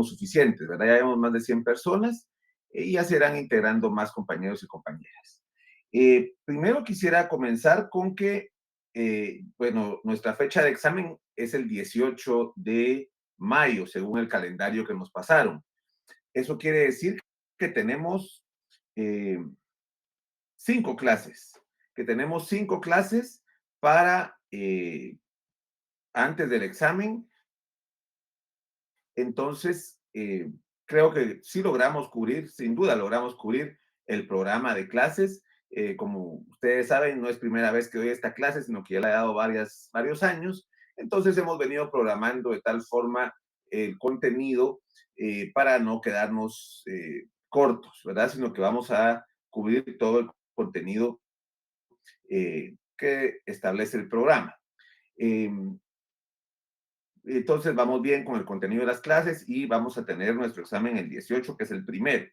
suficientes, ¿verdad? Ya vemos más de 100 personas y ya se irán integrando más compañeros y compañeras. Primero quisiera comenzar con que, bueno, nuestra fecha de examen es el 18 de mayo, según el calendario que nos pasaron. Eso quiere decir que tenemos eh, 5 clases, para antes del examen. Entonces, creo que sí logramos cubrir, sin duda logramos cubrir el programa de clases. Como ustedes saben, no es primera vez que doy esta clase, sino que ya la he dado varios años. Entonces hemos venido programando de tal forma el contenido para no quedarnos cortos, ¿verdad? Sino que vamos a cubrir todo el contenido que establece el programa. Entonces vamos bien con el contenido de las clases y vamos a tener nuestro examen el 18, que es el primero.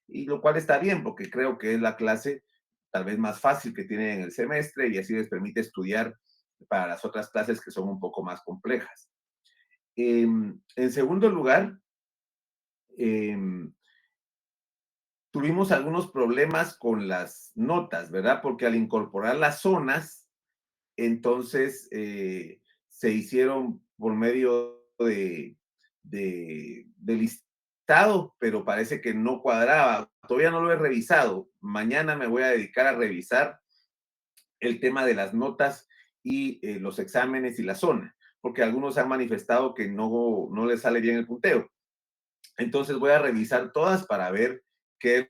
Y lo cual está bien porque creo que es la clase tal vez más fácil que tienen en el semestre y así les permite estudiar para las otras clases que son un poco más complejas. En segundo lugar, eh, tuvimos algunos problemas con las notas, ¿verdad? Porque al incorporar las zonas, entonces se hicieron por medio de listado, pero parece que no cuadraba. Todavía no lo he revisado. Mañana me voy a dedicar a revisar el tema de las notas y los exámenes y la zona, porque algunos han manifestado que no les sale bien el punteo. Entonces voy a revisar todas para ver qué es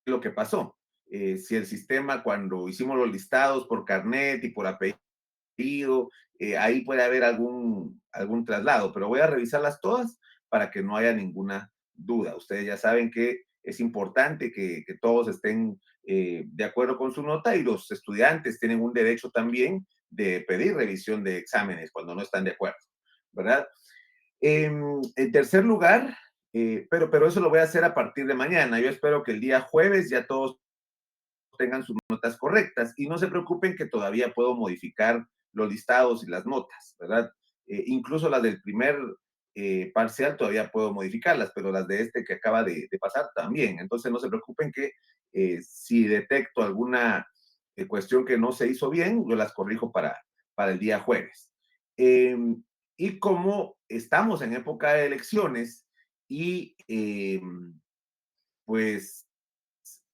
lo que pasó. Si el sistema, cuando hicimos los listados por carnet y por apellido, ahí puede haber algún traslado, pero voy a revisarlas todas para que no haya ninguna duda. Ustedes ya saben que es importante que todos estén de acuerdo con su nota y los estudiantes tienen un derecho también de pedir revisión de exámenes cuando no están de acuerdo, ¿verdad? En tercer lugar, pero eso lo voy a hacer a partir de mañana. Yo espero que el día jueves ya todos tengan sus notas correctas y no se preocupen que todavía puedo modificar los listados y las notas, ¿verdad? Incluso las del primer parcial todavía puedo modificarlas, pero las de este que acaba de pasar también. Entonces no se preocupen que si detecto alguna cuestión que no se hizo bien, yo las corrijo para el día jueves. Eh, y como estamos en época de elecciones y pues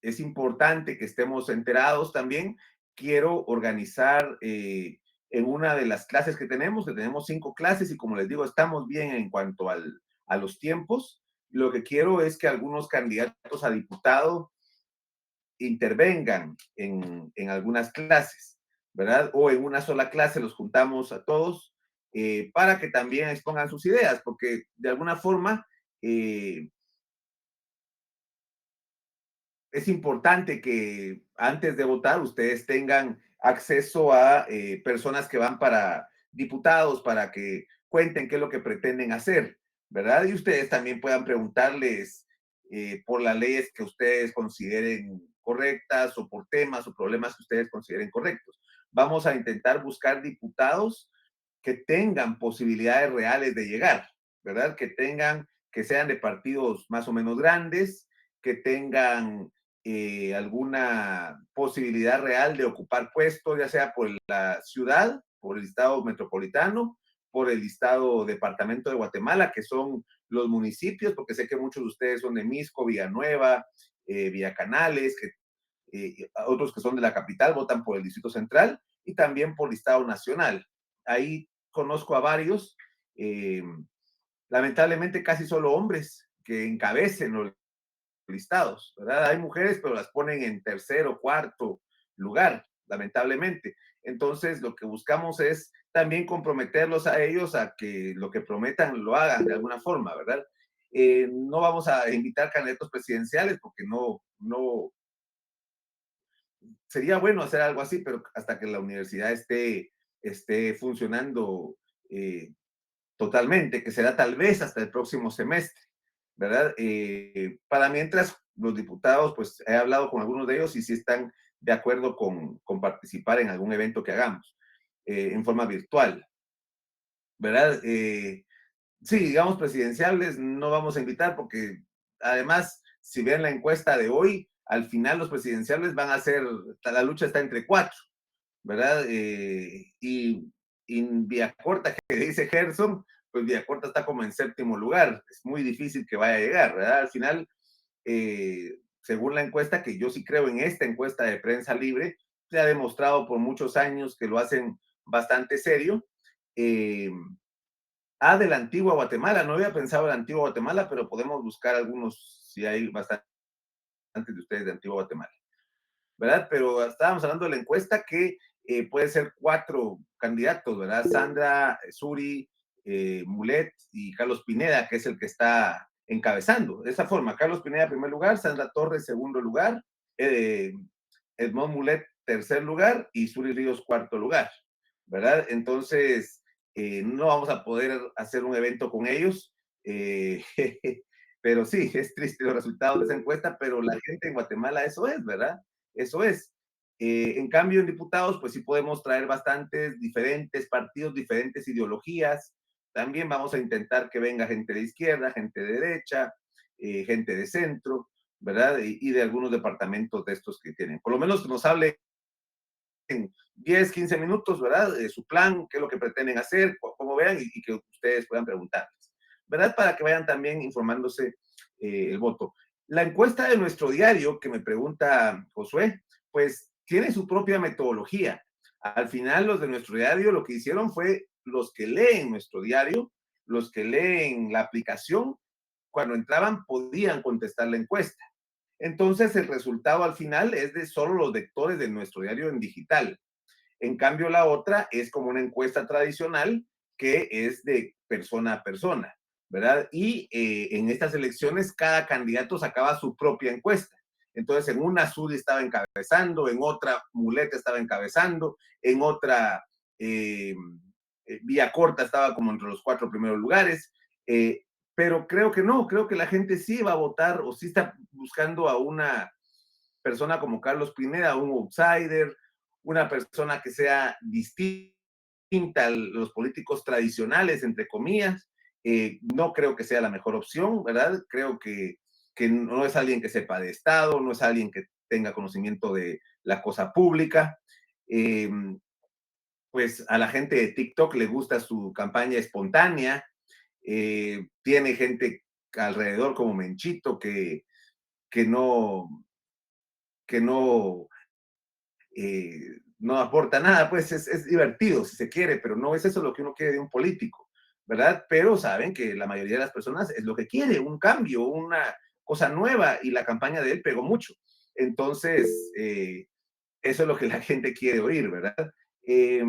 es importante que estemos enterados también. Quiero organizar en una de las clases que tenemos 5 clases y como les digo, estamos bien en cuanto a los tiempos. Lo que quiero es que algunos candidatos a diputado intervengan en algunas clases, ¿verdad? O en una sola clase los juntamos a todos para que también expongan sus ideas, porque de alguna forma es importante que antes de votar ustedes tengan acceso a personas que van para diputados para que cuenten qué es lo que pretenden hacer, ¿verdad? Y ustedes también puedan preguntarles por las leyes que ustedes consideren correctas o por temas o problemas que ustedes consideren correctos. Vamos a intentar buscar diputados que tengan posibilidades reales de llegar, ¿verdad? Que sean de partidos más o menos grandes, que tengan alguna posibilidad real de ocupar puestos, ya sea por la ciudad, por el estado metropolitano, por el estado departamento de Guatemala, que son los municipios, porque sé que muchos de ustedes son de Misco, Villanueva, Villacanales, otros que son de la capital votan por el Distrito Central y también por el Estado Nacional. Ahí conozco a varios, eh, lamentablemente casi solo hombres que encabecen los listados, ¿verdad? Hay mujeres, pero las ponen en tercero, cuarto lugar, lamentablemente. Entonces, lo que buscamos es también comprometerlos a ellos a que lo que prometan lo hagan de alguna forma, ¿verdad? No vamos a invitar candidatos presidenciales porque sería bueno hacer algo así, pero hasta que la universidad esté funcionando totalmente, que será tal vez hasta el próximo semestre, ¿verdad? Para mientras, los diputados, pues he hablado con algunos de ellos y sí están de acuerdo con participar en algún evento que hagamos en forma virtual, ¿verdad? Sí, digamos presidenciables no vamos a invitar porque además, si ven la encuesta de hoy, al final los presidenciables van a ser, la lucha está entre cuatro, ¿verdad? Y Villacorta, que dice Gerson, pues Villacorta está como en séptimo lugar, es muy difícil que vaya a llegar, ¿verdad? Al final, según la encuesta, que yo sí creo en esta encuesta de prensa libre, se ha demostrado por muchos años que lo hacen bastante serio. Eh, de la antigua Guatemala, no había pensado en la antigua Guatemala, pero podemos buscar algunos, si hay bastantes de ustedes de antigua Guatemala, ¿verdad? Pero estábamos hablando de la encuesta que puede ser cuatro candidatos, ¿verdad? Sandra, Suri, Mulet y Carlos Pineda, que es el que está encabezando. De esa forma, Carlos Pineda en primer lugar, Sandra Torres segundo lugar, eh, Edmond Mulet tercer lugar y Suri Ríos cuarto lugar, ¿verdad? Entonces, no vamos a poder hacer un evento con ellos, eh, pero sí, es triste los resultados de esa encuesta, pero la gente en Guatemala eso es, ¿verdad? Eso es. En cambio, en diputados, pues sí podemos traer bastantes diferentes partidos, diferentes ideologías. También vamos a intentar que venga gente de izquierda, gente de derecha, gente de centro, ¿verdad? Y de algunos departamentos de estos que tienen. Por lo menos que nos hable en 10, 15 minutos, ¿verdad? Su plan, qué es lo que pretenden hacer, cómo vean y que ustedes puedan preguntarles, ¿verdad? Para que vayan también informándose el voto. La encuesta de nuestro diario, que me pregunta Josué, pues tiene su propia metodología. Al final, los de nuestro diario lo que hicieron fue los que leen nuestro diario, los que leen la aplicación, cuando entraban podían contestar la encuesta. Entonces, el resultado al final es de solo los lectores de nuestro diario en digital. En cambio, la otra es como una encuesta tradicional que es de persona a persona, ¿verdad? Y en estas elecciones cada candidato sacaba su propia encuesta. Entonces, en una Sudi estaba encabezando, en otra Muleta estaba encabezando, en otra eh, Vía Corta estaba como entre los cuatro primeros lugares. Eh, pero creo que no, creo que la gente sí va a votar o sí está buscando a una persona como Carlos Pineda, un outsider, una persona que sea distinta a los políticos tradicionales, entre comillas. No creo que sea la mejor opción, ¿verdad? Creo que no es alguien que sepa de Estado, no es alguien que tenga conocimiento de la cosa pública. Eh, pues a la gente de TikTok le gusta su campaña espontánea, tiene gente alrededor como Menchito que no, que no no aporta nada, pues es divertido si se quiere, pero no es eso lo que uno quiere de un político, ¿verdad? Pero saben que la mayoría de las personas es lo que quiere, un cambio, una cosa nueva, y la campaña de él pegó mucho. Entonces, eso es lo que la gente quiere oír, ¿verdad? Eh,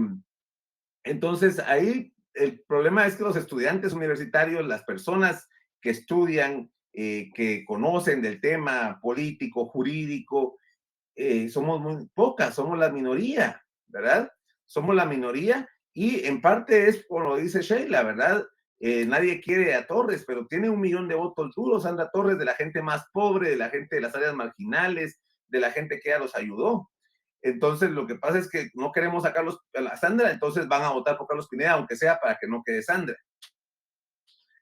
entonces, ahí el problema es que los estudiantes universitarios, las personas que estudian, que conocen del tema político, jurídico, somos muy pocas, somos la minoría, ¿verdad? Somos la minoría y en parte es como lo dice Sheila, ¿verdad? Nadie quiere a Torres, pero tiene 1 millón de votos duros, Sandra Torres, de la gente más pobre, de la gente de las áreas marginales, de la gente que ya los ayudó. Entonces, lo que pasa es que no queremos sacar a Sandra, entonces van a votar por Carlos Pineda, aunque sea para que no quede Sandra.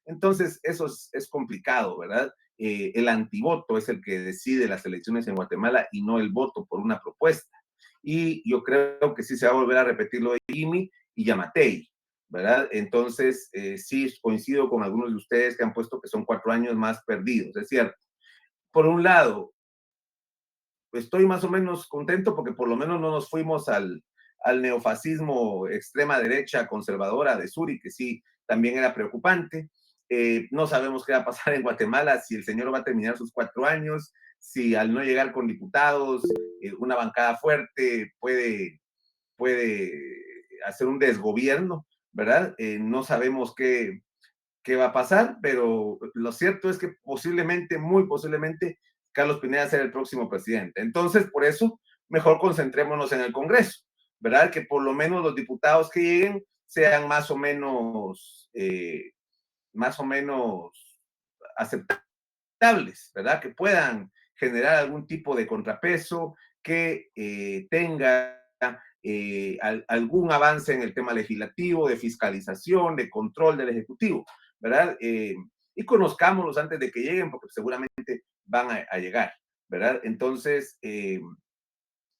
Entonces, eso es complicado, ¿verdad? El antivoto es el que decide las elecciones en Guatemala y no el voto por una propuesta. Y yo creo que sí se va a volver a repetir lo de Jimmy y Yamatei, ¿verdad? Entonces, sí coincido con algunos de ustedes que han puesto que son 4 años más perdidos, es cierto. Por un lado, estoy más o menos contento porque por lo menos no nos fuimos al neofascismo extrema derecha conservadora de Suri, que sí también era preocupante. No sabemos qué va a pasar en Guatemala, si el señor va a terminar sus 4 años, si al no llegar con diputados, una bancada fuerte puede hacer un desgobierno, ¿verdad? No sabemos qué va a pasar, pero lo cierto es que posiblemente, muy posiblemente, Carlos Pineda será el próximo presidente. Entonces, por eso, mejor concentrémonos en el Congreso, ¿verdad? Que por lo menos los diputados que lleguen sean más o menos aceptables, ¿verdad? Que puedan generar algún tipo de contrapeso, que tenga algún avance en el tema legislativo, de fiscalización, de control del Ejecutivo. ¿verdad? Y conozcámoslos antes de que lleguen, porque seguramente van a llegar, ¿verdad? Entonces,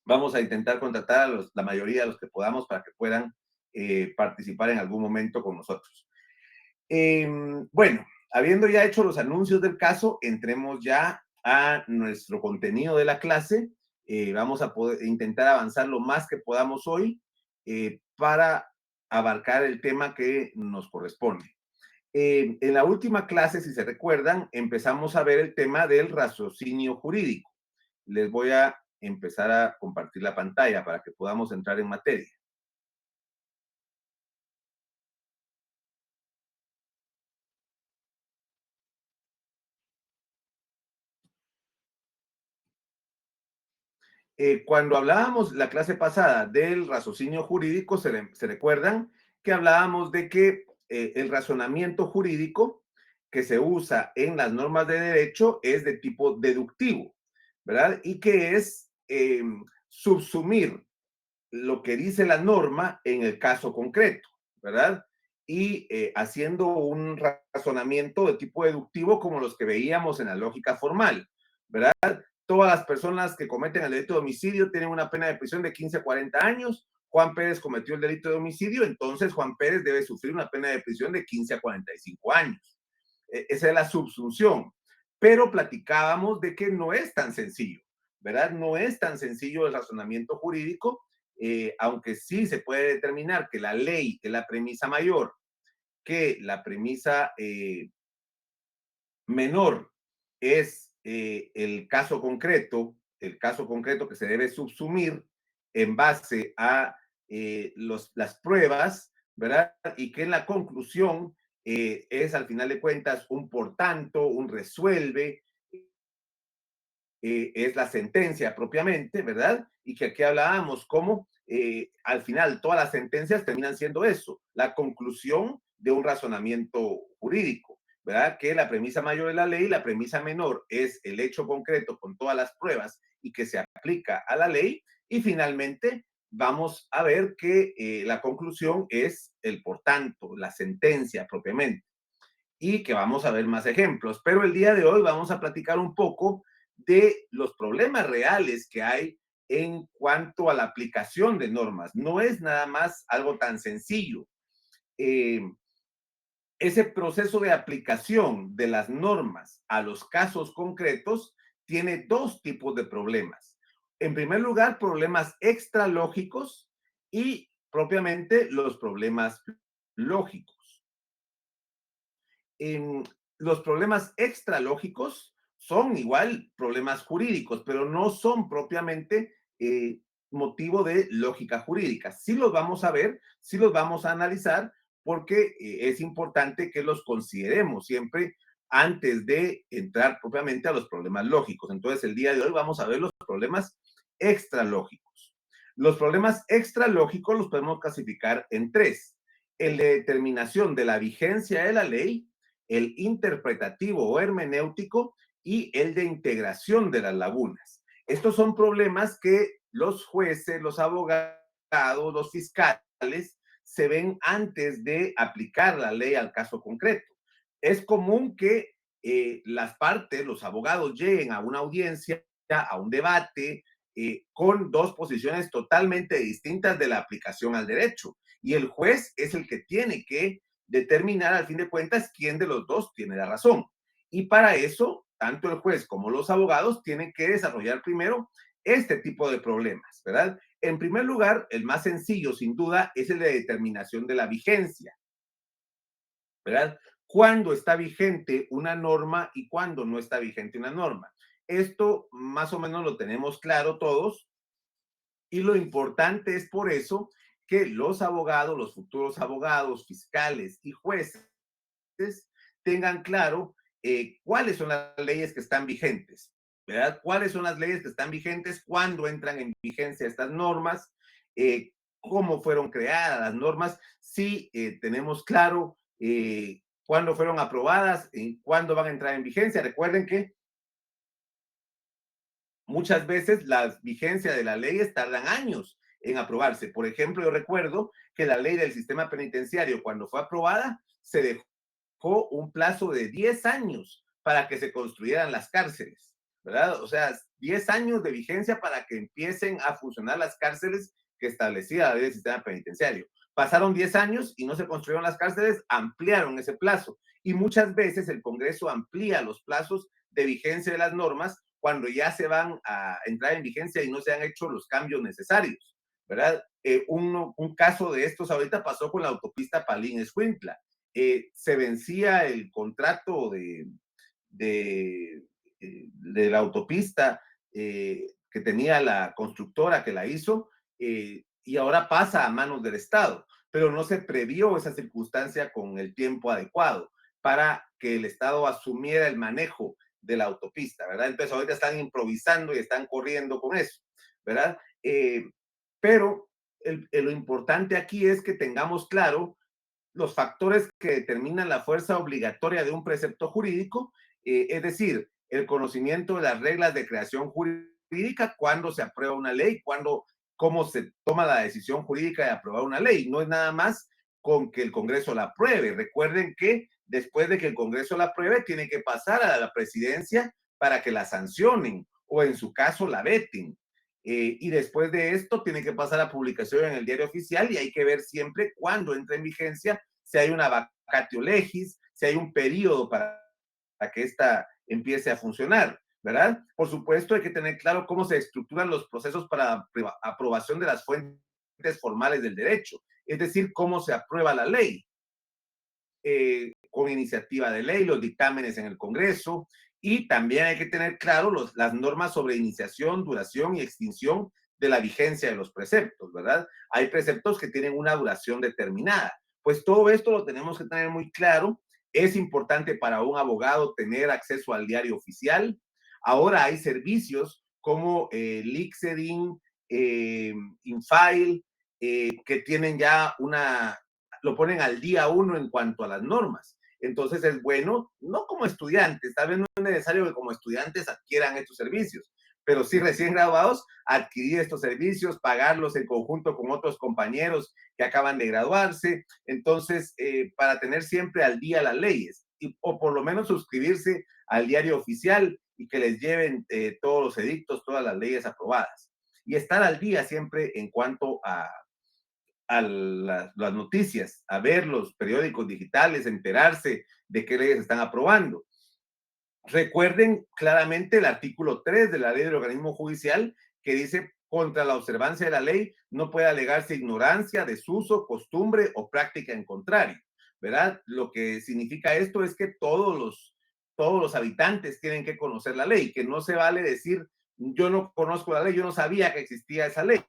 vamos a intentar contratar a la mayoría de los que podamos para que puedan participar en algún momento con nosotros. Bueno, habiendo ya hecho los anuncios del caso, entremos ya a nuestro contenido de la clase. Vamos a poder intentar avanzar lo más que podamos hoy para abarcar el tema que nos corresponde. En la última clase, si se recuerdan, empezamos a ver el tema del raciocinio jurídico. Les voy a empezar a compartir la pantalla para que podamos entrar en materia. Cuando hablábamos la clase pasada del raciocinio jurídico, se recuerdan que hablábamos de que el razonamiento jurídico que se usa en las normas de derecho es de tipo deductivo, ¿verdad? Y que es subsumir lo que dice la norma en el caso concreto, ¿verdad? Y haciendo un razonamiento de tipo deductivo como los que veíamos en la lógica formal, ¿verdad? Todas las personas que cometen el delito de homicidio tienen una pena de prisión de 15 a 40 años. Juan Pérez cometió el delito de homicidio, entonces Juan Pérez debe sufrir una pena de prisión de 15 a 45 años. Esa es la subsunción. Pero platicábamos de que no es tan sencillo, ¿verdad? No es tan sencillo el razonamiento jurídico, aunque sí se puede determinar que la ley es la premisa mayor, que la premisa menor es el caso concreto que se debe subsumir en base a las pruebas, ¿verdad? Y que en la conclusión es al final de cuentas un por tanto, un resuelve, es la sentencia propiamente, ¿verdad? Y que aquí hablábamos cómo al final todas las sentencias terminan siendo eso, la conclusión de un razonamiento jurídico, ¿verdad? Que la premisa mayor es la ley, la premisa menor es el hecho concreto con todas las pruebas y que se aplica a la ley, y finalmente vamos a ver que la conclusión es el por tanto, la sentencia propiamente, y que vamos a ver más ejemplos. Pero el día de hoy vamos a platicar un poco de los problemas reales que hay en cuanto a la aplicación de normas. No es nada más algo tan sencillo. Eh, Ese proceso de aplicación de las normas a los casos concretos tiene dos tipos de problemas. En primer lugar, problemas extralógicos y propiamente los problemas lógicos. En los problemas extralógicos son igual problemas jurídicos, pero no son propiamente motivo de lógica jurídica. Sí los vamos a ver, sí los vamos a analizar, porque es importante que los consideremos siempre antes de entrar propiamente a los problemas lógicos. Entonces, el día de hoy vamos a ver los problemas extralógicos. Los problemas extralógicos los podemos clasificar en tres: el de determinación de la vigencia de la ley, el interpretativo o hermenéutico y el de integración de las lagunas. Estos son problemas que los jueces, los abogados, los fiscales se ven antes de aplicar la ley al caso concreto. Es común que las partes, los abogados, lleguen a una audiencia, a un debate, con dos posiciones totalmente distintas de la aplicación al derecho. Y el juez es el que tiene que determinar al fin de cuentas quién de los dos tiene la razón. Y para eso, tanto el juez como los abogados tienen que desarrollar primero este tipo de problemas, ¿verdad? En primer lugar, el más sencillo, sin duda, es el de determinación de la vigencia, ¿verdad? ¿Cuándo está vigente una norma y cuándo no está vigente una norma? Esto más o menos lo tenemos claro todos, y lo importante es por eso que los abogados, los futuros abogados, fiscales y jueces tengan claro cuáles son las leyes que están vigentes, ¿verdad? ¿Cuáles son las leyes que están vigentes? ¿Cuándo entran en vigencia estas normas? ¿Cómo fueron creadas las normas? Si tenemos claro cuándo fueron aprobadas, cuándo van a entrar en vigencia. Recuerden que muchas veces las vigencias de las leyes tardan años en aprobarse. Por ejemplo, yo recuerdo que la ley del sistema penitenciario, cuando fue aprobada, se dejó un plazo de 10 años para que se construyeran las cárceles, ¿verdad? O sea, 10 años de vigencia para que empiecen a funcionar las cárceles que establecía la ley del sistema penitenciario. Pasaron 10 años y no se construyeron las cárceles, ampliaron ese plazo. Y muchas veces el Congreso amplía los plazos de vigencia de las normas cuando ya se van a entrar en vigencia y no se han hecho los cambios necesarios, ¿verdad? Un caso de estos ahorita pasó con la autopista Palín-Escuintla. Se vencía el contrato de la autopista que tenía la constructora que la hizo y ahora pasa a manos del Estado, pero no se previó esa circunstancia con el tiempo adecuado para que el Estado asumiera el manejo de la autopista, ¿verdad? Entonces ahorita están improvisando y están corriendo con eso, ¿verdad? Pero lo importante aquí es que tengamos claro los factores que determinan la fuerza obligatoria de un precepto jurídico, es decir, el conocimiento de las reglas de creación jurídica, cuando se aprueba una ley, cómo se toma la decisión jurídica de aprobar una ley. No es nada más con que el Congreso la apruebe. Recuerden que después de que el Congreso la apruebe, tiene que pasar a la presidencia para que la sancionen o en su caso la veten. Y después de esto tiene que pasar a publicación en el diario oficial y hay que ver siempre cuándo entra en vigencia, si hay una vacatio legis, si hay un periodo para que ésta empiece a funcionar, ¿verdad? Por supuesto, hay que tener claro cómo se estructuran los procesos para aprobación de las fuentes formales del derecho, es decir, cómo se aprueba la ley. Con iniciativa de ley, los dictámenes en el Congreso, y también hay que tener claro las normas sobre iniciación, duración y extinción de la vigencia de los preceptos, ¿verdad? Hay preceptos que tienen una duración determinada. Pues todo esto lo tenemos que tener muy claro. Es importante para un abogado tener acceso al diario oficial. Ahora hay servicios como LinkedIn, InFile, que tienen ya lo ponen al día uno en cuanto a las normas. Entonces es bueno, no como estudiantes, tal vez no es necesario que como estudiantes adquieran estos servicios, pero sí recién graduados, adquirir estos servicios, pagarlos en conjunto con otros compañeros que acaban de graduarse, entonces para tener siempre al día las leyes, o por lo menos suscribirse al diario oficial y que les lleven todos los edictos, todas las leyes aprobadas. Y estar al día siempre en cuanto a las noticias, a ver los periódicos digitales, enterarse de qué leyes están aprobando. Recuerden claramente el artículo 3 de la ley del organismo judicial que dice contra la observancia de la ley no puede alegarse ignorancia, desuso, costumbre o práctica en contrario, ¿verdad? Lo que significa esto es que todos los habitantes tienen que conocer la ley, que no se vale decir yo no conozco la ley, yo no sabía que existía esa ley,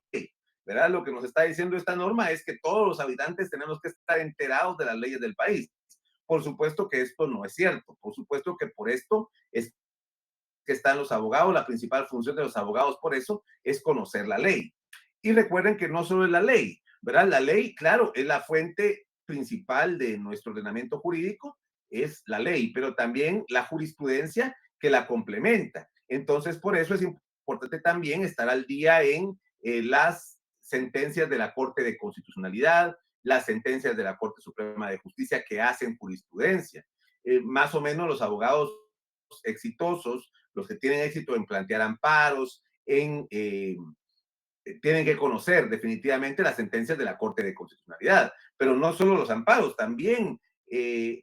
¿verdad? Lo que nos está diciendo esta norma es que todos los habitantes tenemos que estar enterados de las leyes del país. Por supuesto que esto no es cierto. Por supuesto que por esto es que están los abogados. La principal función de los abogados por eso es conocer la ley. Y recuerden que no solo es la ley, ¿verdad? La ley, claro, es la fuente principal de nuestro ordenamiento jurídico, es la ley, pero también la jurisprudencia que la complementa. Entonces, por eso es importante también estar al día en las sentencias de la Corte de Constitucionalidad, las sentencias de la Corte Suprema de Justicia que hacen jurisprudencia. Más o menos los abogados exitosos, los que tienen éxito en plantear amparos, tienen que conocer definitivamente las sentencias de la Corte de Constitucionalidad, pero no solo los amparos, también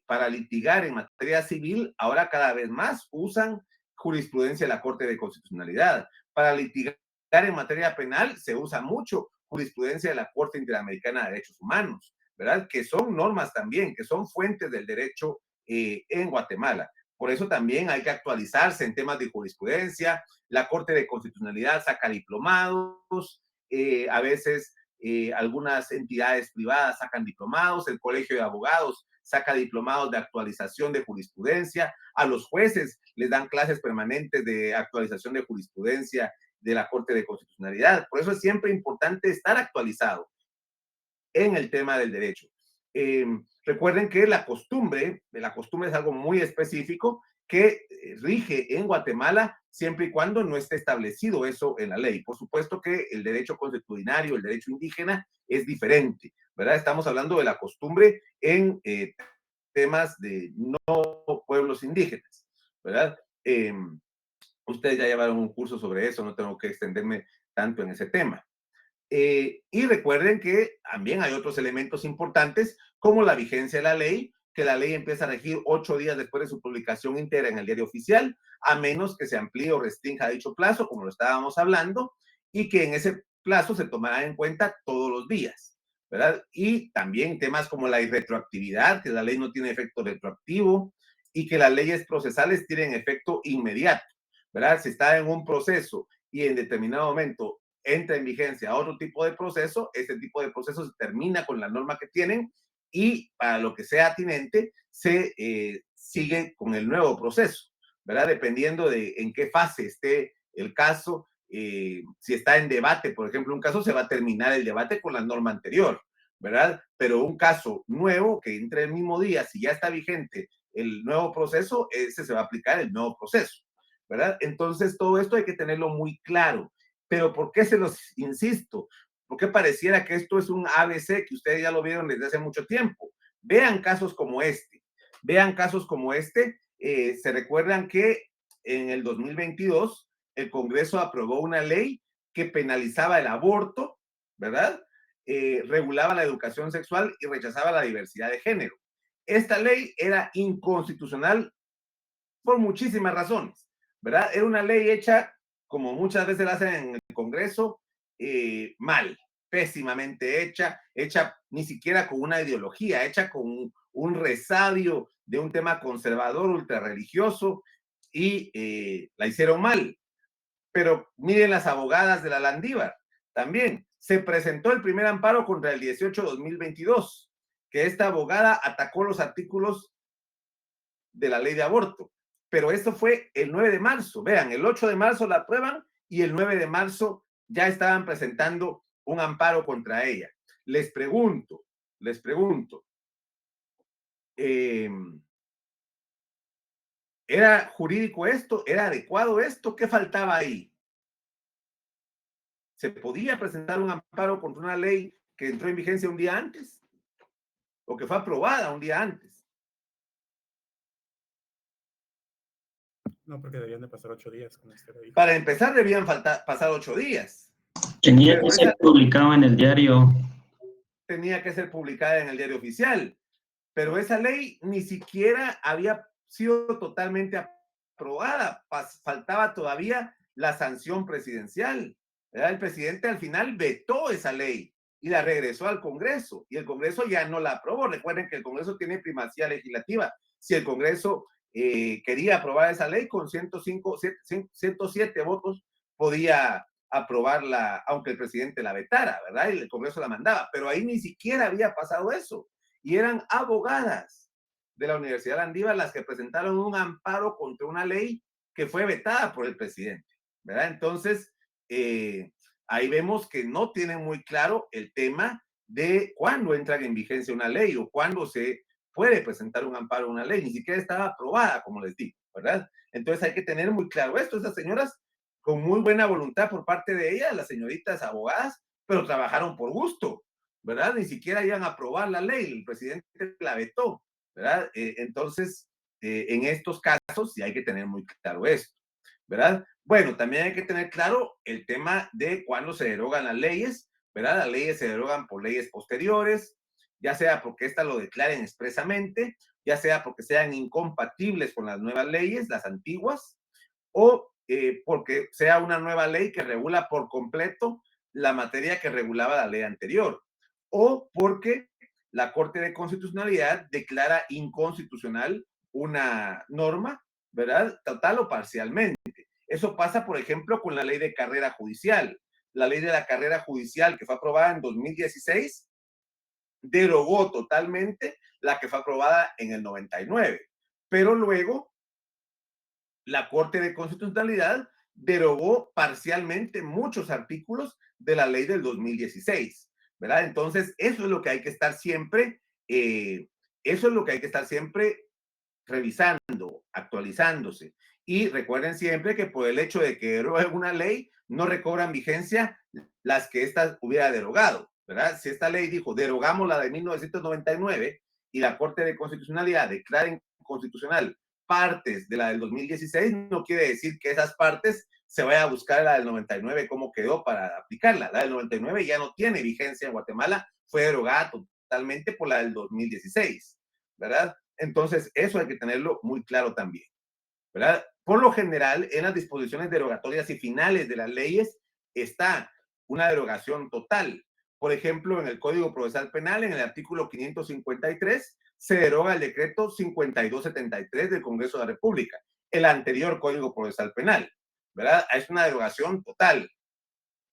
para litigar en materia civil, ahora cada vez más usan jurisprudencia de la Corte de Constitucionalidad. Para litigar en materia penal se usa mucho jurisprudencia de la Corte Interamericana de Derechos Humanos, ¿verdad? Que son normas también, que son fuentes del derecho en Guatemala. Por eso también hay que actualizarse en temas de jurisprudencia. La Corte de Constitucionalidad saca diplomados, a veces algunas entidades privadas sacan diplomados, el Colegio de Abogados saca diplomados de actualización de jurisprudencia, a los jueces les dan clases permanentes de actualización de jurisprudencia de la Corte de Constitucionalidad. Por eso es siempre importante estar actualizado en el tema del derecho. Recuerden que la costumbre es algo muy específico que rige en Guatemala siempre y cuando no esté establecido eso en la ley. Por supuesto que el derecho consuetudinario, el derecho indígena es diferente, ¿verdad? Estamos hablando de la costumbre en temas de no pueblos indígenas, ¿verdad? Ustedes ya llevaron un curso sobre eso, no tengo que extenderme tanto en ese tema. Y recuerden que también hay otros elementos importantes, como la vigencia de la ley, que la ley empieza a regir 8 días después de su publicación íntegra en el diario oficial, a menos que se amplíe o restrinja dicho plazo, como lo estábamos hablando, y que en ese plazo se tomará en cuenta todos los días, ¿verdad? Y también temas como la irretroactividad, que la ley no tiene efecto retroactivo, y que las leyes procesales tienen efecto inmediato, ¿verdad? Si está en un proceso y en determinado momento entra en vigencia otro tipo de proceso, ese tipo de proceso se termina con la norma que tienen y para lo que sea atinente se sigue con el nuevo proceso, ¿verdad? Dependiendo de en qué fase esté el caso, si está en debate, por ejemplo, un caso se va a terminar el debate con la norma anterior, ¿verdad? Pero un caso nuevo que entre el mismo día, si ya está vigente el nuevo proceso, ese se va a aplicar el nuevo proceso, ¿verdad? Entonces todo esto hay que tenerlo muy claro. Pero ¿por qué se los insisto? Porque pareciera que esto es un ABC que ustedes ya lo vieron desde hace mucho tiempo. Vean casos como este. Vean casos como este. Se recuerdan que en el 2022 el Congreso aprobó una ley que penalizaba el aborto, ¿verdad? Regulaba la educación sexual y rechazaba la diversidad de género. Esta ley era inconstitucional por muchísimas razones, ¿verdad? Era una ley hecha, como muchas veces la hacen en el Congreso, mal, pésimamente hecha, hecha ni siquiera con una ideología, hecha con un resabio de un tema conservador, ultrarreligioso, y la hicieron mal. Pero miren las abogadas de la Landívar, también se presentó el primer amparo contra el 18-2022, que esta abogada atacó los artículos de la ley de aborto. Pero esto fue el 9 de marzo. Vean, el 8 de marzo la aprueban y el 9 de marzo ya estaban presentando un amparo contra ella. Les pregunto, eh, ¿era jurídico esto? ¿Era adecuado esto? ¿Qué faltaba ahí? ¿Se podía presentar un amparo contra una ley que entró en vigencia un día antes? ¿O que fue aprobada un día antes? No, porque debían de pasar 8 días con este ley. Para empezar, debían pasar 8 días. Tenía que ser publicado en el diario. Tenía que ser publicada en el diario oficial. Pero esa ley ni siquiera había sido totalmente aprobada. Faltaba todavía la sanción presidencial. ¿Verdad? El presidente al final vetó esa ley y la regresó al Congreso. Y el Congreso ya no la aprobó. Recuerden que el Congreso tiene primacía legislativa. Si el Congreso quería aprobar esa ley con 107 votos, podía aprobarla, aunque el presidente la vetara, ¿verdad? Y el Congreso la mandaba. Pero ahí ni siquiera había pasado eso. Y eran abogadas de la Universidad Landívar las que presentaron un amparo contra una ley que fue vetada por el presidente, ¿verdad? Entonces, ahí vemos que no tienen muy claro el tema de cuándo entra en vigencia una ley o cuándo se puede presentar un amparo a una ley, ni siquiera estaba aprobada, como les digo, ¿verdad? Entonces hay que tener muy claro esto. Esas señoras, con muy buena voluntad por parte de ellas, las señoritas abogadas, pero trabajaron por gusto, ¿verdad? Ni siquiera iban a aprobar la ley, el presidente la vetó, ¿verdad? Entonces, en estos casos sí hay que tener muy claro esto, ¿verdad? Bueno, también hay que tener claro el tema de cuándo se derogan las leyes, ¿verdad? Las leyes se derogan por leyes posteriores, ya sea porque éstas lo declaren expresamente, ya sea porque sean incompatibles con las nuevas leyes, las antiguas, o porque sea una nueva ley que regula por completo la materia que regulaba la ley anterior, o porque la Corte de Constitucionalidad declara inconstitucional una norma, ¿verdad? Total o parcialmente. Eso pasa, por ejemplo, con la ley de carrera judicial. La ley de la carrera judicial que fue aprobada en 2016 derogó totalmente la que fue aprobada en el 99. Pero luego la Corte de Constitucionalidad derogó parcialmente muchos artículos de la ley del 2016, ¿verdad? Entonces, eso es lo que hay que estar siempre, eso es lo que hay que estar siempre revisando, actualizándose. Y recuerden siempre que por el hecho de que deroguen una ley, no recobran vigencia las que ésta hubiera derogado, ¿verdad? Si esta ley dijo, derogamos la de 1999 y la Corte de Constitucionalidad declara inconstitucional partes de la del 2016, no quiere decir que esas partes se vaya a buscar la del 99 cómo quedó para aplicarla. La del 99 ya no tiene vigencia en Guatemala, fue derogada totalmente por la del 2016, ¿verdad? Entonces, eso hay que tenerlo muy claro también, ¿verdad? Por lo general, en las disposiciones derogatorias y finales de las leyes está una derogación total. Por ejemplo, en el Código Procesal Penal, en el artículo 553, se deroga el decreto 5273 del Congreso de la República, el anterior Código Procesal Penal, ¿verdad? Es una derogación total,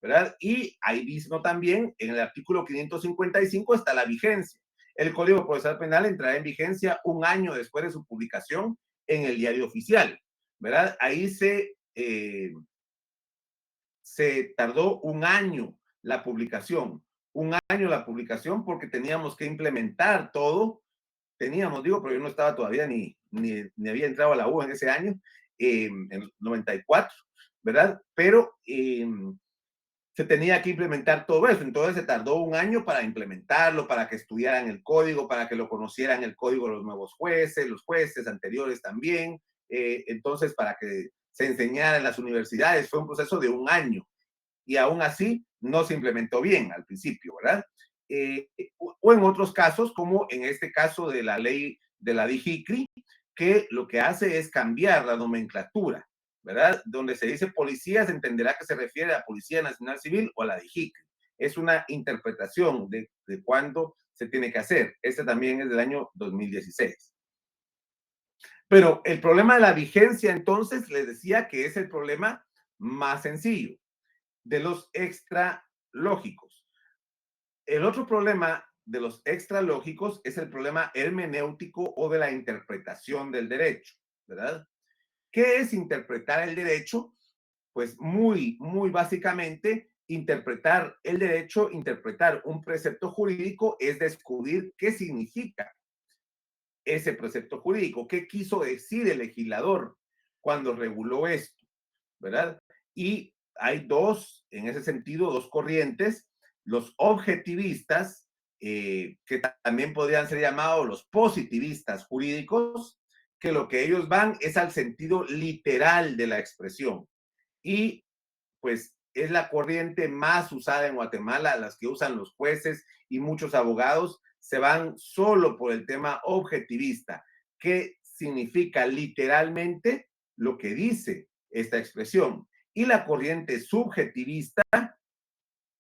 ¿verdad? Y ahí mismo también, en el artículo 555 está la vigencia. El Código Procesal Penal entrará en vigencia un año después de su publicación en el Diario Oficial, ¿verdad? Ahí se tardó un año la publicación, porque teníamos que implementar todo. Digo, pero yo no estaba todavía ni había entrado a la U en ese año, en el 94, ¿verdad? Pero se tenía que implementar todo eso, entonces se tardó un año para implementarlo, para que estudiaran el código, para que lo conocieran el código los nuevos jueces, los jueces anteriores también, entonces para que se enseñara en las universidades, fue un proceso de un año, y aún así no se implementó bien al principio, ¿verdad? O en otros casos, como en este caso de la ley de la DIGICRI, que lo que hace es cambiar la nomenclatura, ¿verdad? Donde se dice policía, se entenderá que se refiere a la Policía Nacional Civil o a la DIGICRI. Es una interpretación de cuándo se tiene que hacer. Este también es del año 2016. Pero el problema de la vigencia, entonces, les decía que es el problema más sencillo de los extralógicos. El otro problema de los extralógicos es el problema hermenéutico o de la interpretación del derecho, ¿verdad? ¿Qué es interpretar el derecho? Pues muy básicamente, interpretar el derecho, interpretar un precepto jurídico es descubrir qué significa ese precepto jurídico, qué quiso decir el legislador cuando reguló esto, ¿verdad? Y hay en ese sentido, dos corrientes, los objetivistas, que también podrían ser llamados los positivistas jurídicos, que lo que ellos van es al sentido literal de la expresión. Y pues es la corriente más usada en Guatemala, las que usan los jueces y muchos abogados se van solo por el tema objetivista, que significa literalmente lo que dice esta expresión. Y la corriente subjetivista,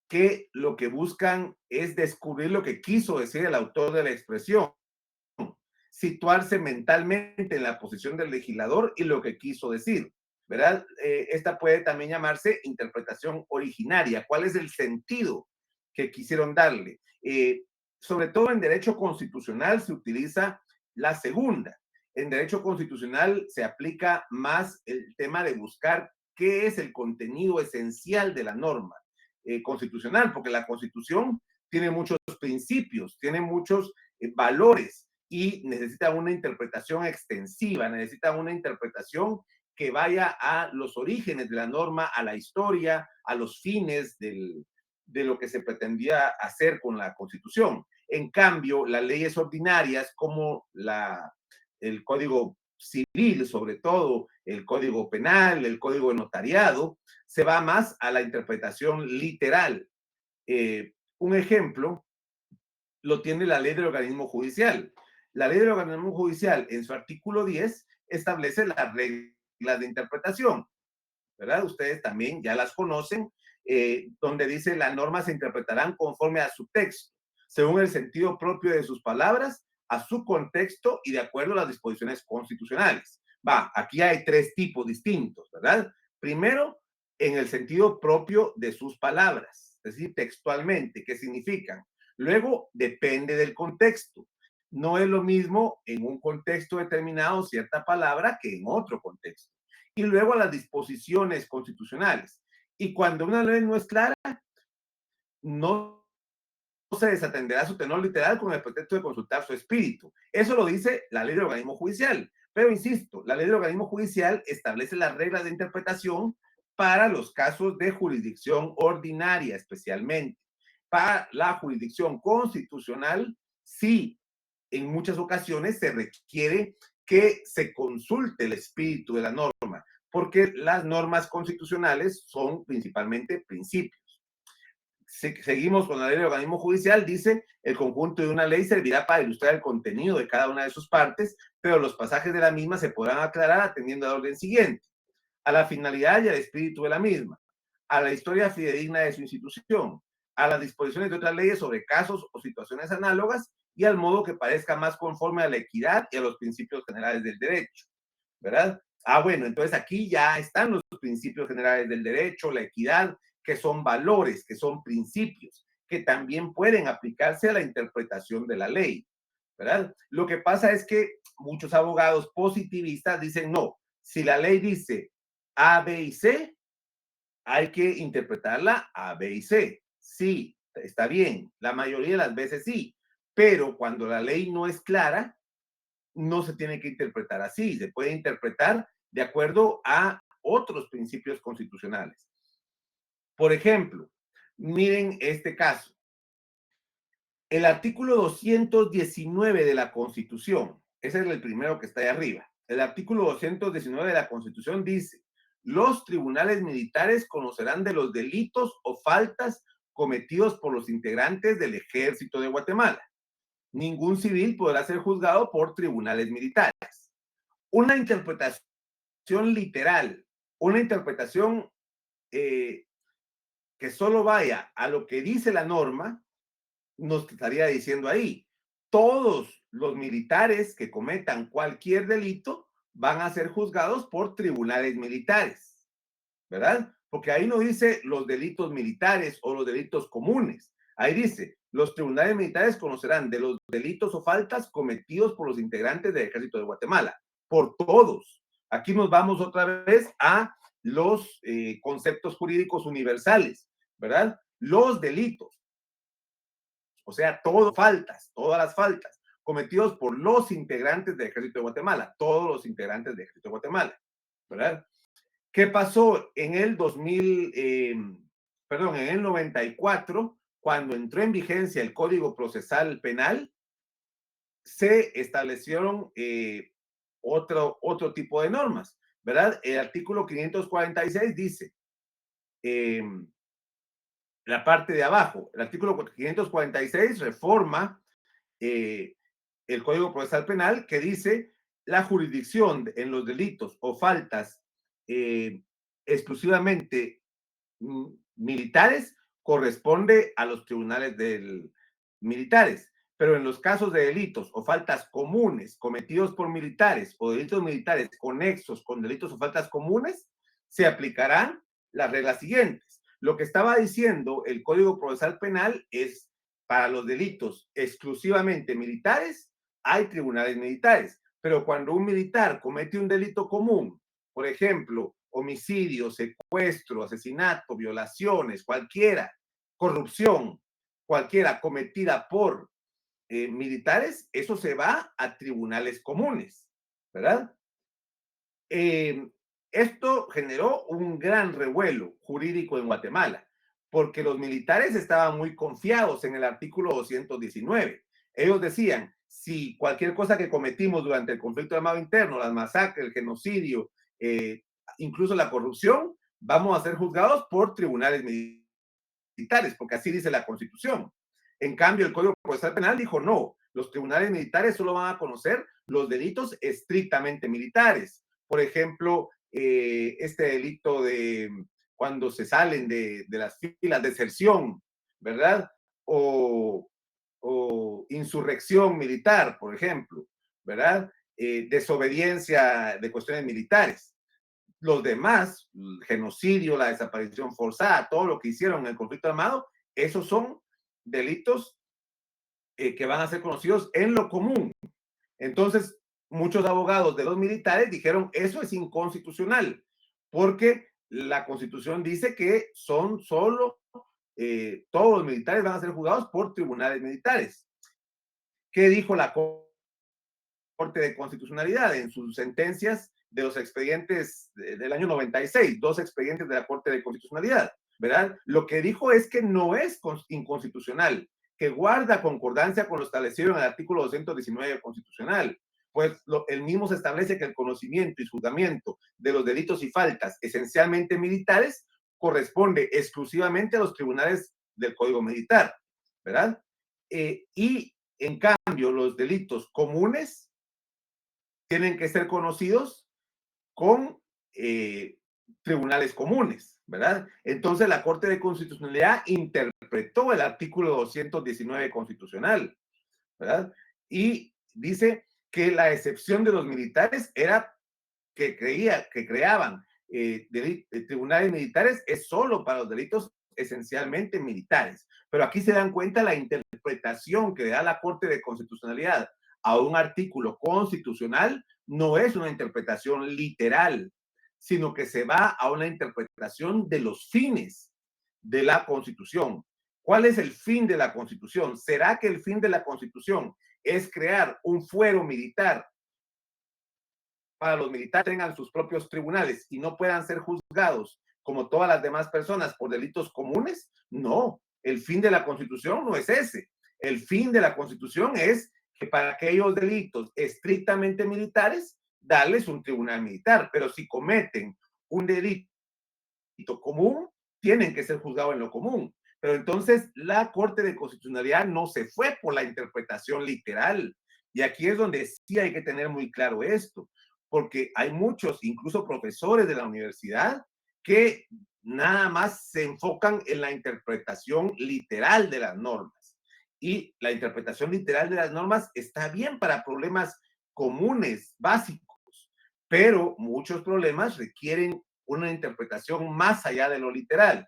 que lo que buscan es descubrir lo que quiso decir el autor de la expresión, situarse mentalmente en la posición del legislador y lo que quiso decir, ¿verdad? Esta puede también llamarse interpretación originaria. ¿Cuál es el sentido que quisieron darle? Sobre todo en derecho constitucional se utiliza la segunda. En derecho constitucional se aplica más el tema de buscar qué es el contenido esencial de la norma constitucional, porque la Constitución tiene muchos principios, tiene muchos valores y necesita una interpretación extensiva, necesita una interpretación que vaya a los orígenes de la norma, a la historia, a los fines de lo que se pretendía hacer con la Constitución. En cambio, las leyes ordinarias como el Código Civil, sobre todo el Código Penal, el Código de Notariado, se va más a la interpretación literal. Un ejemplo lo tiene la ley del organismo judicial. La ley del organismo judicial, en su artículo 10, establece las reglas de interpretación, ¿verdad? Ustedes también ya las conocen, donde dice las normas se interpretarán conforme a su texto, según el sentido propio de sus palabras, a su contexto y de acuerdo a las disposiciones constitucionales. Aquí hay tres tipos distintos, ¿verdad? Primero, en el sentido propio de sus palabras, es decir, textualmente, ¿qué significan? Luego, depende del contexto. No es lo mismo en un contexto determinado cierta palabra que en otro contexto. Y luego a las disposiciones constitucionales. Y cuando una ley no es clara, no se desatenderá su tenor literal con el pretexto de consultar su espíritu. Eso lo dice la ley del organismo judicial. Pero insisto, la ley del organismo judicial establece las reglas de interpretación para los casos de jurisdicción ordinaria, especialmente. Para la jurisdicción constitucional, sí en muchas ocasiones se requiere que se consulte el espíritu de la norma, porque las normas constitucionales son principalmente principios. Seguimos con la ley del organismo judicial, dice, el conjunto de una ley servirá para ilustrar el contenido de cada una de sus partes, pero los pasajes de la misma se podrán aclarar atendiendo al orden siguiente: a la finalidad y al espíritu de la misma, a la historia fidedigna de su institución, a las disposiciones de otras leyes sobre casos o situaciones análogas y al modo que parezca más conforme a la equidad y a los principios generales del derecho, ¿verdad? Bueno, entonces aquí ya están los principios generales del derecho, la equidad, que son valores, que son principios, que también pueden aplicarse a la interpretación de la ley, ¿verdad? Lo que pasa es que muchos abogados positivistas dicen, no, si la ley dice A, B y C, hay que interpretarla A, B y C. Sí, está bien, la mayoría de las veces sí, pero cuando la ley no es clara, no se tiene que interpretar así, se puede interpretar de acuerdo a otros principios constitucionales. Por ejemplo, miren este caso. El artículo 219 de la Constitución, ese es el primero que está ahí arriba. El artículo 219 de la Constitución dice: los tribunales militares conocerán de los delitos o faltas cometidos por los integrantes del Ejército de Guatemala. Ningún civil podrá ser juzgado por tribunales militares. Una interpretación literal, una interpretación que solo vaya a lo que dice la norma, nos estaría diciendo ahí, todos los militares que cometan cualquier delito van a ser juzgados por tribunales militares, ¿verdad? Porque ahí no dice los delitos militares o los delitos comunes. Ahí dice, los tribunales militares conocerán de los delitos o faltas cometidos por los integrantes del Ejército de Guatemala, por todos. Aquí nos vamos otra vez a los conceptos jurídicos universales, ¿verdad? Los delitos, o sea, todas las faltas cometidos por los integrantes del Ejército de Guatemala, todos los integrantes del Ejército de Guatemala, ¿verdad? ¿Qué pasó en el 94, cuando entró en vigencia el Código Procesal Penal? Se establecieron otro tipo de normas, ¿verdad? El artículo 546 dice, la parte de abajo, el artículo 546 reforma el Código Procesal Penal, que dice: la jurisdicción en los delitos o faltas exclusivamente militares corresponde a los tribunales militares, pero en los casos de delitos o faltas comunes cometidos por militares o delitos militares conexos con delitos o faltas comunes, se aplicarán las reglas siguientes. Lo que estaba diciendo el Código Procesal Penal es: para los delitos exclusivamente militares, hay tribunales militares, pero cuando un militar comete un delito común, por ejemplo, homicidio, secuestro, asesinato, violaciones, cualquiera, corrupción, cualquiera cometida por militares, eso se va a tribunales comunes, ¿verdad? Esto generó un gran revuelo jurídico en Guatemala, porque los militares estaban muy confiados en el artículo 219. Ellos decían, si cualquier cosa que cometimos durante el conflicto armado interno, las masacres, el genocidio, incluso la corrupción, vamos a ser juzgados por tribunales militares, porque así dice la Constitución. En cambio, el Código Procesal Penal dijo, no, los tribunales militares solo van a conocer los delitos estrictamente militares. Por ejemplo, este delito de cuando se salen de las filas, deserción, ¿verdad? O insurrección militar, por ejemplo, ¿verdad? Desobediencia de cuestiones militares. Los demás, el genocidio, la desaparición forzada, todo lo que hicieron en el conflicto armado, esos son delitos que van a ser conocidos en lo común. Entonces, muchos abogados de los militares dijeron, eso es inconstitucional, porque la Constitución dice que son solo, todos los militares van a ser juzgados por tribunales militares. ¿Qué dijo la Corte de Constitucionalidad en sus sentencias de los expedientes del año 96, 2 expedientes de la Corte de Constitucionalidad, ¿verdad? Lo que dijo es que no es inconstitucional que guarda concordancia con lo establecido en el artículo 219 constitucional, pues el mismo se establece que el conocimiento y juzgamiento de los delitos y faltas esencialmente militares corresponde exclusivamente a los tribunales del Código Militar, ¿verdad? Y en cambio, los delitos comunes tienen que ser conocidos con tribunales comunes, ¿verdad? Entonces la Corte de Constitucionalidad interpretó el artículo 219 constitucional, ¿verdad? Y dice que la excepción de los militares era que creaban tribunales militares es solo para los delitos esencialmente militares. Pero aquí se dan cuenta la interpretación que da la Corte de Constitucionalidad a un artículo constitucional no es una interpretación literal, sino que se va a una interpretación de los fines de la Constitución. ¿Cuál es el fin de la Constitución? ¿Será que el fin de la Constitución es crear un fuero militar para los militares tengan sus propios tribunales y no puedan ser juzgados como todas las demás personas por delitos comunes? No, el fin de la Constitución no es ese. El fin de la Constitución es que para aquellos delitos estrictamente militares, darles un tribunal militar, pero si cometen un delito común, tienen que ser juzgados en lo común. Pero entonces la Corte de Constitucionalidad no se fue por la interpretación literal. Y aquí es donde sí hay que tener muy claro esto, porque hay muchos, incluso profesores de la universidad, que nada más se enfocan en la interpretación literal de las normas. Y la interpretación literal de las normas está bien para problemas comunes, básicos, pero muchos problemas requieren una interpretación más allá de lo literal,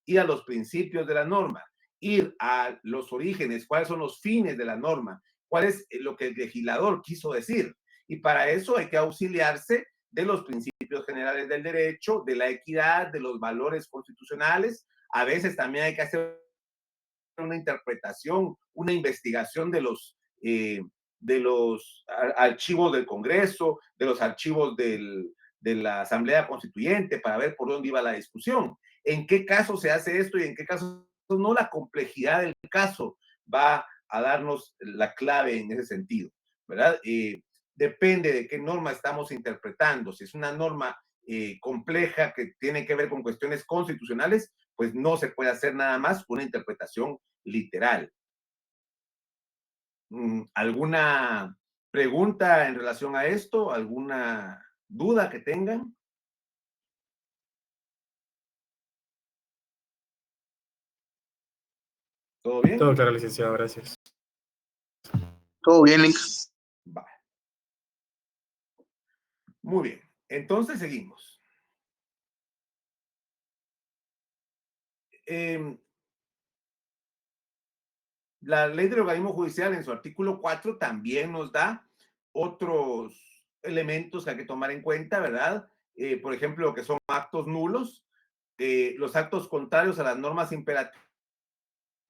ir a los principios de la norma, ir a los orígenes, cuáles son los fines de la norma, cuál es lo que el legislador quiso decir. Y para eso hay que auxiliarse de los principios generales del derecho, de la equidad, de los valores constitucionales. A veces también hay que hacer una interpretación, una investigación de los archivos del Congreso, de los archivos de la Asamblea Constituyente para ver por dónde iba la discusión. ¿En qué caso se hace esto y en qué caso no? La complejidad del caso va a darnos la clave en ese sentido, ¿verdad? Depende de qué norma estamos interpretando. Si es una norma compleja que tiene que ver con cuestiones constitucionales, pues no se puede hacer nada más una interpretación literal. ¿Alguna pregunta en relación a esto? ¿Alguna duda que tengan? ¿Todo bien? Todo claro, licenciado, gracias. Todo bien, Link. Vale. Muy bien. Entonces seguimos. La ley del organismo judicial en su artículo 4 también nos da otros elementos que hay que tomar en cuenta, ¿verdad? Por ejemplo, lo que son actos nulos, los actos contrarios a las normas imperativas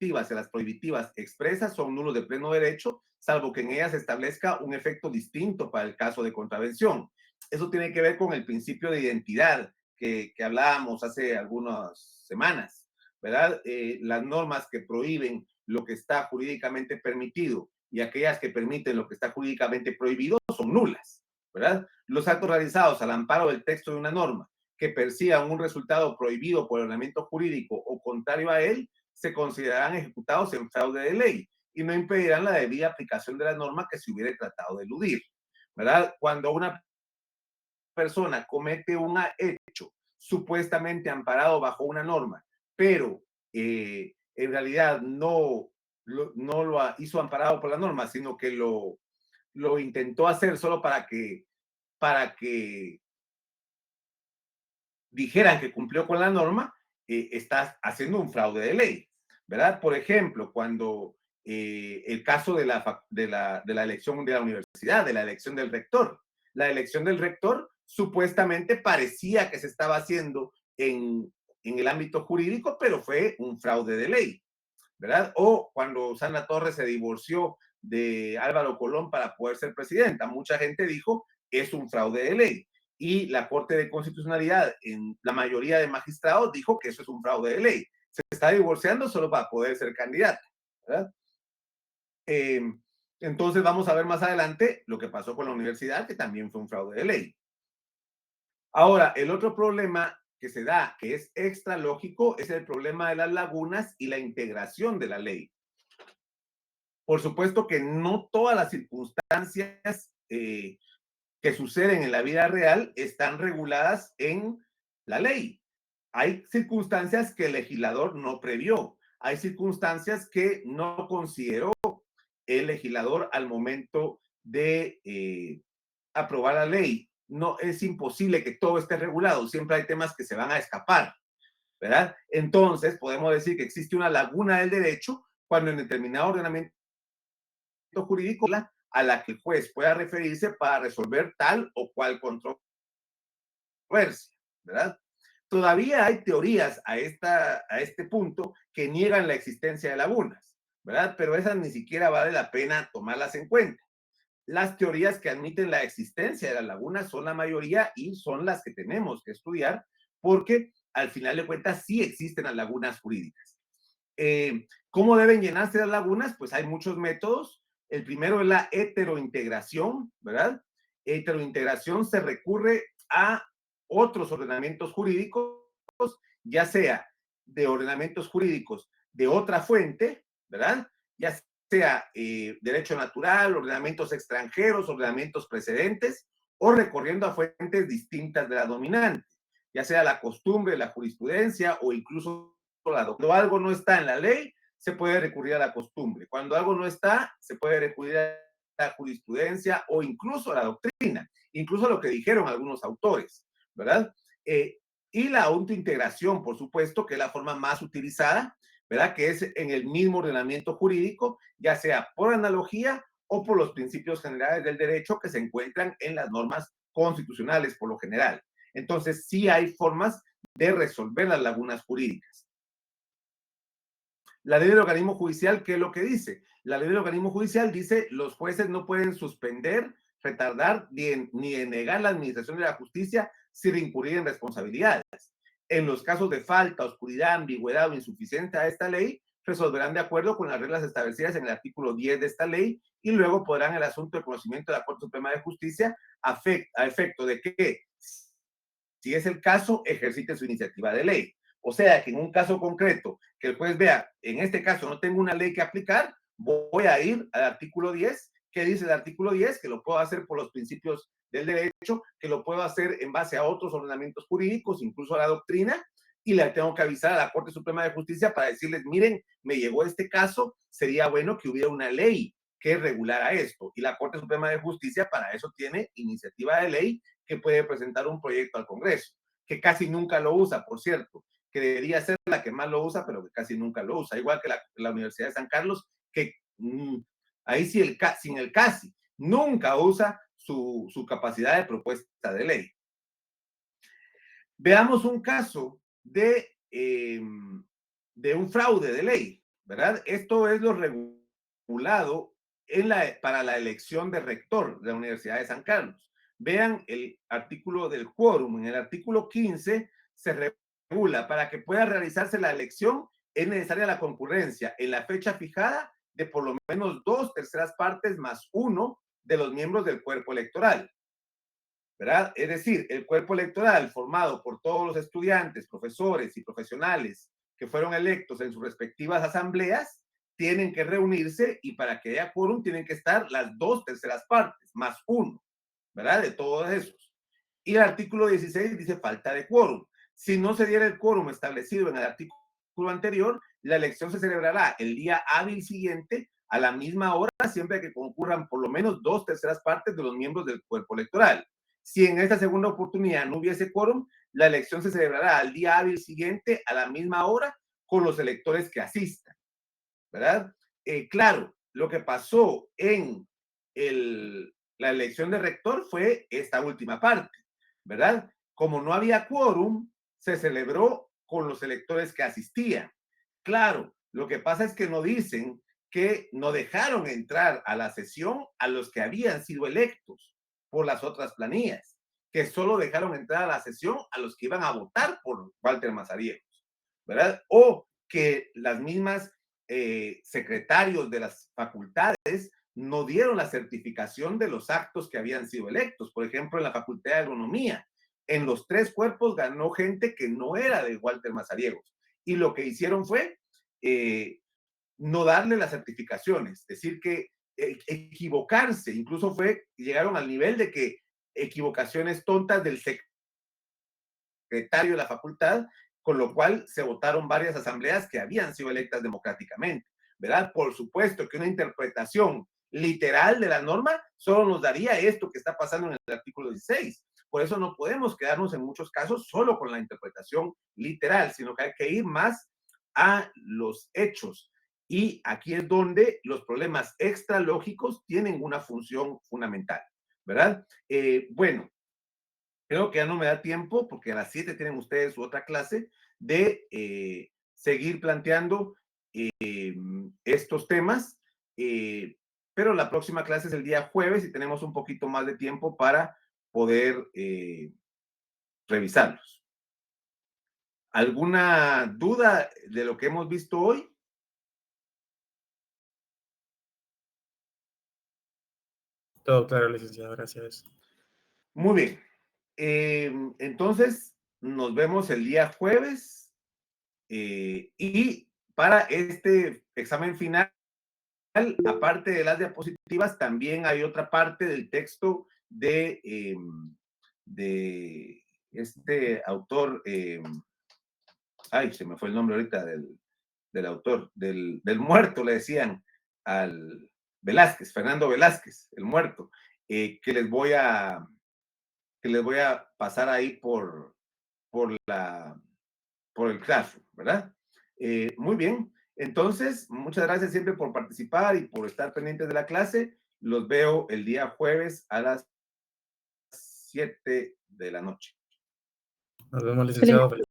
y a las prohibitivas expresas son nulos de pleno derecho, salvo que en ellas se establezca un efecto distinto para el caso de contravención. Eso tiene que ver con el principio de identidad que hablábamos hace algunas semanas, ¿verdad? Las normas que prohíben lo que está jurídicamente permitido y aquellas que permiten lo que está jurídicamente prohibido son nulas, ¿verdad? Los actos realizados al amparo del texto de una norma que persigan un resultado prohibido por el ordenamiento jurídico o contrario a él se considerarán ejecutados en fraude de ley y no impedirán la debida aplicación de la norma que se hubiera tratado de eludir, ¿verdad? Cuando una persona comete un hecho supuestamente amparado bajo una norma, pero en realidad no lo hizo amparado por la norma, sino que lo intentó hacer solo para que dijeran que cumplió con la norma, estás haciendo un fraude de ley, ¿verdad? Por ejemplo, cuando el caso de la elección de la universidad, de la elección del rector. La elección del rector supuestamente parecía que se estaba haciendo en el ámbito jurídico, pero fue un fraude de ley, ¿verdad? O cuando Sandra Torres se divorció de Álvaro Colón para poder ser presidenta, mucha gente dijo, es un fraude de ley. Y la Corte de Constitucionalidad, en la mayoría de magistrados, dijo que eso es un fraude de ley. Se está divorciando solo para poder ser candidata, ¿verdad? Entonces vamos a ver más adelante lo que pasó con la universidad, que también fue un fraude de ley. Ahora, el otro problema que se da, que es extra lógico, es el problema de las lagunas y la integración de la ley. Por supuesto que no todas las circunstancias que suceden en la vida real están reguladas en la ley. Hay circunstancias que el legislador no previó. Hay circunstancias que no consideró el legislador al momento de aprobar la ley. No es imposible que todo esté regulado. Siempre hay temas que se van a escapar, ¿verdad? Entonces podemos decir que existe una laguna del derecho cuando en determinado ordenamiento jurídico a la que el juez pueda referirse para resolver tal o cual controversia, ¿verdad? Todavía hay teorías a este punto que niegan la existencia de lagunas, ¿verdad? Pero esas ni siquiera vale la pena tomarlas en cuenta. Las teorías que admiten la existencia de las lagunas son la mayoría y son las que tenemos que estudiar porque al final de cuentas sí existen las lagunas jurídicas. ¿Cómo deben llenarse las lagunas? Pues hay muchos métodos. El primero es la heterointegración, ¿verdad? Heterointegración se recurre a otros ordenamientos jurídicos, ya sea de ordenamientos jurídicos de otra fuente, ¿verdad? Ya sea derecho natural, ordenamientos extranjeros, ordenamientos precedentes, o recorriendo a fuentes distintas de la dominante, ya sea la costumbre, la jurisprudencia o incluso la doctrina. Cuando algo no está en la ley, se puede recurrir a la costumbre. Cuando algo no está, se puede recurrir a la jurisprudencia o incluso a la doctrina, incluso a lo que dijeron algunos autores, ¿verdad? Y la autointegración, por supuesto, que es la forma más utilizada, ¿verdad? Que es en el mismo ordenamiento jurídico, ya sea por analogía o por los principios generales del derecho que se encuentran en las normas constitucionales por lo general. Entonces, sí hay formas de resolver las lagunas jurídicas. La ley del organismo judicial, ¿qué es lo que dice? La ley del organismo judicial dice los jueces no pueden suspender, retardar ni denegar la administración de la justicia sin incurrir en responsabilidades. En los casos de falta, oscuridad, ambigüedad o insuficiencia de esta ley, resolverán de acuerdo con las reglas establecidas en el artículo 10 de esta ley y luego podrán el asunto de conocimiento de la Corte Suprema de Justicia a efecto de que, si es el caso, ejercite su iniciativa de ley. O sea, que en un caso concreto, que el juez vea, en este caso no tengo una ley que aplicar, voy a ir al artículo 10. ¿Qué dice el artículo 10? Que lo puedo hacer por los principios del derecho, que lo puedo hacer en base a otros ordenamientos jurídicos, incluso a la doctrina, y le tengo que avisar a la Corte Suprema de Justicia para decirles, miren, me llegó este caso, sería bueno que hubiera una ley que regulara esto. Y la Corte Suprema de Justicia para eso tiene iniciativa de ley que puede presentar un proyecto al Congreso, que casi nunca lo usa, por cierto, que debería ser la que más lo usa, pero que casi nunca lo usa. Igual que la Universidad de San Carlos, que ahí sí, sin el casi, nunca usa su capacidad de propuesta de ley. Veamos un caso de un fraude de ley, ¿verdad? Esto es lo regulado para la elección de rector de la Universidad de San Carlos. Vean el artículo del quórum. En el artículo 15 se regula para que pueda realizarse la elección es necesaria la concurrencia en la fecha fijada de por lo menos 2/3 partes más 1 de los miembros del cuerpo electoral, ¿verdad? Es decir, el cuerpo electoral formado por todos los estudiantes, profesores y profesionales que fueron electos en sus respectivas asambleas tienen que reunirse y para que haya quórum tienen que estar las 2/3 partes más 1, ¿verdad? De todos esos. Y el artículo 16 dice falta de quórum. Si no se diera el quórum establecido en el artículo anterior, la elección se celebrará el día hábil siguiente a la misma hora, siempre que concurran por lo menos 2/3 partes de los miembros del cuerpo electoral. Si en esta segunda oportunidad no hubiese quórum, la elección se celebrará al día hábil siguiente a la misma hora con los electores que asistan, ¿verdad? Claro, lo que pasó en la elección de rector fue esta última parte, ¿verdad? Como no había quórum, se celebró con los electores que asistían. Claro, lo que pasa es que no dicen que no dejaron entrar a la sesión a los que habían sido electos por las otras planillas, que solo dejaron entrar a la sesión a los que iban a votar por Walter Mazariegos, ¿verdad? O que las mismas secretarios de las facultades no dieron la certificación de los actos que habían sido electos. Por ejemplo, en la Facultad de Agronomía, en los 3 cuerpos ganó gente que no era de Walter Mazariegos. Y lo que hicieron fue no darle las certificaciones, decir que equivocarse, incluso llegaron al nivel de que equivocaciones tontas del secretario de la facultad, con lo cual se votaron varias asambleas que habían sido electas democráticamente, ¿verdad? Por supuesto que una interpretación literal de la norma solo nos daría esto que está pasando en el artículo 16. Por eso no podemos quedarnos en muchos casos solo con la interpretación literal, sino que hay que ir más a los hechos. Y aquí es donde los problemas extralógicos tienen una función fundamental, ¿verdad? Bueno, creo que ya no me da tiempo, porque a las 7 tienen ustedes su otra clase, de seguir planteando estos temas, pero la próxima clase es el día jueves y tenemos un poquito más de tiempo para poder revisarlos. ¿Alguna duda de lo que hemos visto hoy? Todo claro, licenciado, gracias. Muy bien. Entonces, nos vemos el día jueves y para este examen final, aparte de las diapositivas, también hay otra parte del texto de este autor, ay, se me fue el nombre ahorita del autor, del muerto, le decían al Velázquez, Fernando Velázquez, el muerto, que les voy a pasar ahí por el Classroom, ¿verdad? Muy bien. Entonces, muchas gracias siempre por participar y por estar pendientes de la clase. Los veo el día jueves a las 7 de la noche. Nos vemos, licenciado. Feliz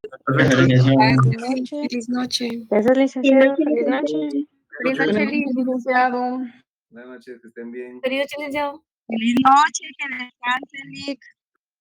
noche. Gracias, licenciado. Feliz noche. Feliz noche, licenciado. Buenas noches, que estén bien. Feliz noche, licenciado. Feliz noche, que descansen, Nick.